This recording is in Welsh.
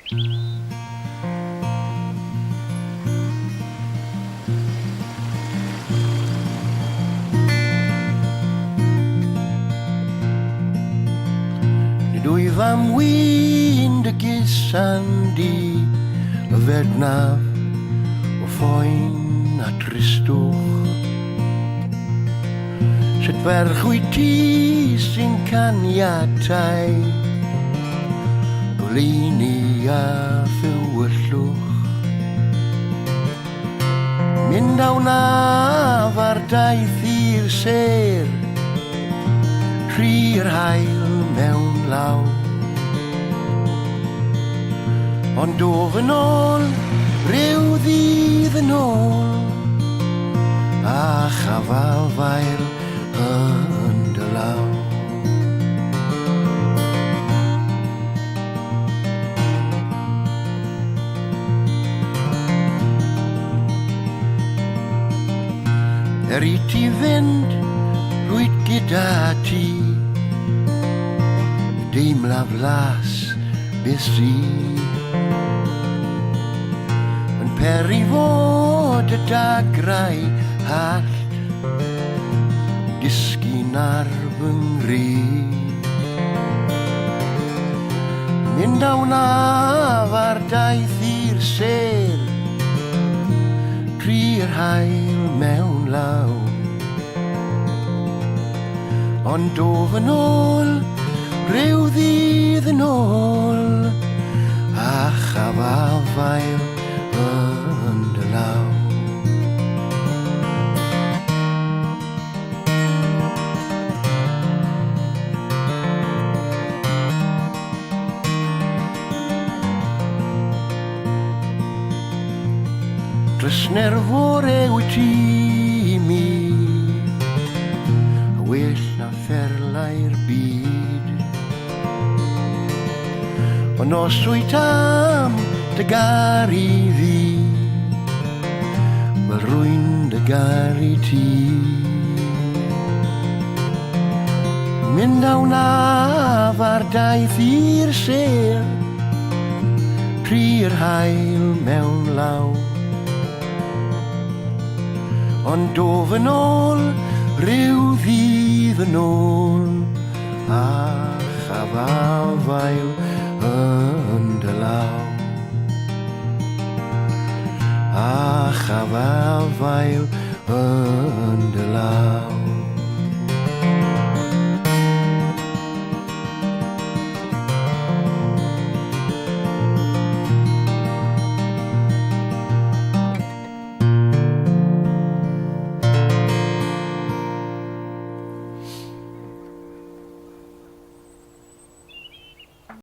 Dwy fam wyn dy gysan di y fednaf o ffoen a tristwch. Sut ferch wyt ti sy'n caniatau goleini a ddywyllwch. Mynd awn af ar daith i'r ser, tri'r hael mewn law. Ond o fy nôl, ryw ddydd yn ôl, a chafafael yn dy law. I ti fynd, rwyt gyda ti, deimla flas beth sydd yn peri fod y dagrau hallt disgyn ar fy nghryd. Mynd awn af ar daith i'r ser, tri'r hael mewn law. Ond o fy nôl, ryw ddydd yn ôl, a chafafael yn dy law. Dros nerfore wyt ti mi, a well na fferlau'r byd. Ond os wyt am dy garu fi, wel rwy'n dy garu ti. Mynd awn af ar daith i'r ser, tri'r hael mewn law. Ond o fy nôl, ryw ddydd yn ôl, a chafafael yn dy law. A chafafael yn dy law.